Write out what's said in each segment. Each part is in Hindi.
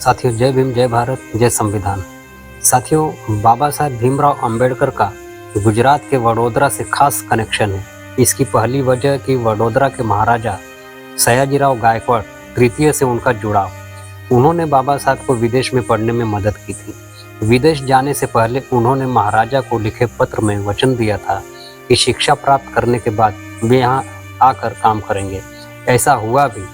साथियों, जय भीम, जय भारत, जय संविधान। साथियों, बाबा साहेब भीमराव अंबेडकर का गुजरात के वडोदरा से खास कनेक्शन है। इसकी पहली वजह कि वडोदरा के महाराजा सयाजीराव गायकवाड़ तृतीय से उनका जुड़ाव। उन्होंने बाबा साहब को विदेश में पढ़ने में मदद की थी। विदेश जाने से पहले उन्होंने महाराजा को लिखे पत्र में वचन दिया था कि शिक्षा प्राप्त करने के बाद वे यहाँ आकर काम करेंगे। ऐसा हुआ भी।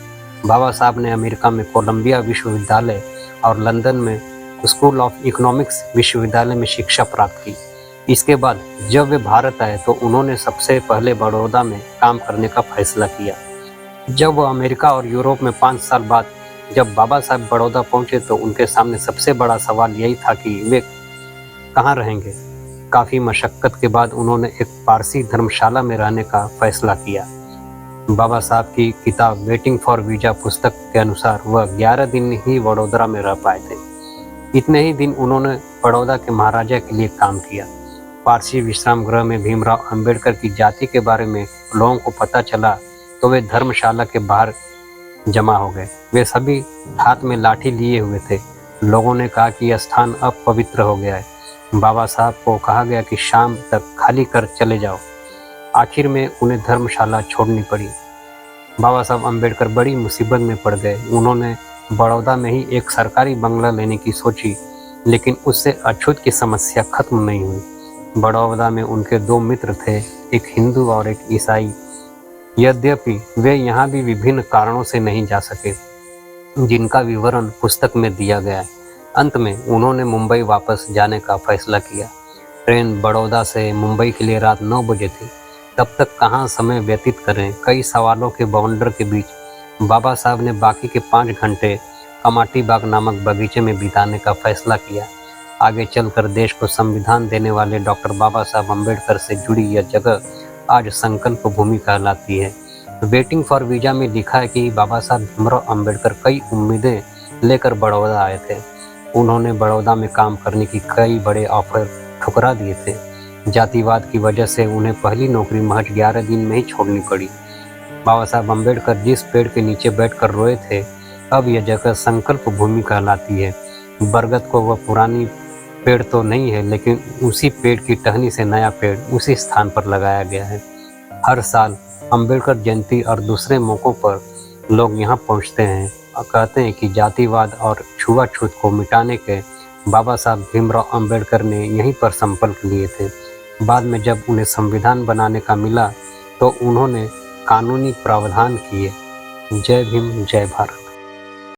बाबा साहब ने अमेरिका में कोलंबिया विश्वविद्यालय और लंदन में स्कूल ऑफ इकोनॉमिक्स विश्वविद्यालय में शिक्षा प्राप्त की। इसके बाद जब वे भारत आए तो उन्होंने सबसे पहले बड़ौदा में काम करने का फैसला किया। जब वो अमेरिका और यूरोप में 5 साल बाद जब बाबा साहब बड़ौदा पहुंचे तो उनके सामने सबसे बड़ा सवाल यही था कि वे कहाँ रहेंगे। काफ़ी मशक्क़त के बाद उन्होंने एक पारसी धर्मशाला में रहने का फैसला किया। बाबा साहब की किताब वेटिंग फॉर वीजा पुस्तक के अनुसार वह 11 दिन ही वडोदरा में रह पाए थे। इतने ही दिन उन्होंने बड़ौदा के महाराजा के लिए काम किया। पारसी विश्राम गृह में भीमराव अंबेडकर की जाति के बारे में लोगों को पता चला तो वे धर्मशाला के बाहर जमा हो गए। वे सभी हाथ में लाठी लिए हुए थे। लोगों ने कहा कि यह स्थान अब पवित्र हो गया है। बाबा साहब को कहा गया कि शाम तक खाली कर चले जाओ। आखिर में उन्हें धर्मशाला छोड़नी पड़ी। बाबा साहब अंबेडकर बड़ी मुसीबत में पड़ गए। उन्होंने बड़ौदा में ही एक सरकारी बंगला लेने की सोची, लेकिन उससे अछूत की समस्या खत्म नहीं हुई। बड़ौदा में उनके 2 मित्र थे, एक हिंदू और एक ईसाई। यद्यपि वे यहाँ भी विभिन्न कारणों से नहीं जा सके, जिनका विवरण पुस्तक में दिया गया है। अंत में उन्होंने मुंबई वापस जाने का फैसला किया। ट्रेन बड़ौदा से मुंबई के लिए रात 9 बजे थी। तब तक कहाँ समय व्यतीत करें, कई सवालों के बवंडर के बीच बाबा साहब ने बाकी के 5 घंटे कमाटी बाग नामक बगीचे में बिताने का फैसला किया। आगे चलकर देश को संविधान देने वाले डॉक्टर बाबा साहब अंबेडकर से जुड़ी यह जगह आज संकल्प भूमि कहलाती है। वेटिंग फॉर वीजा में लिखा है कि बाबा साहब भीमराव अंबेडकर कई उम्मीदें लेकर बड़ौदा आए थे। उन्होंने बड़ौदा में काम करने की कई बड़े ऑफर ठुकरा दिए थे। जातिवाद की वजह से उन्हें पहली नौकरी महज 11 दिन में ही छोड़नी पड़ी। बाबा साहब अंबेडकर जिस पेड़ के नीचे बैठकर रोए थे, अब यह जगह संकल्प भूमि कहलाती है। बरगद को वह पुरानी पेड़ तो नहीं है, लेकिन उसी पेड़ की टहनी से नया पेड़ उसी स्थान पर लगाया गया है। हर साल अंबेडकर जयंती और दूसरे मौक़ों पर लोग यहाँ पहुँचते हैं और कहते हैं कि जातिवाद और छुआछूत को मिटाने के बाबा साहब भीमराव अंबेडकर ने यहीं पर संकल्प लिए थे। बाद में जब उन्हें संविधान बनाने का मिला तो उन्होंने कानूनी प्रावधान किए। जय भीम, जय भारत।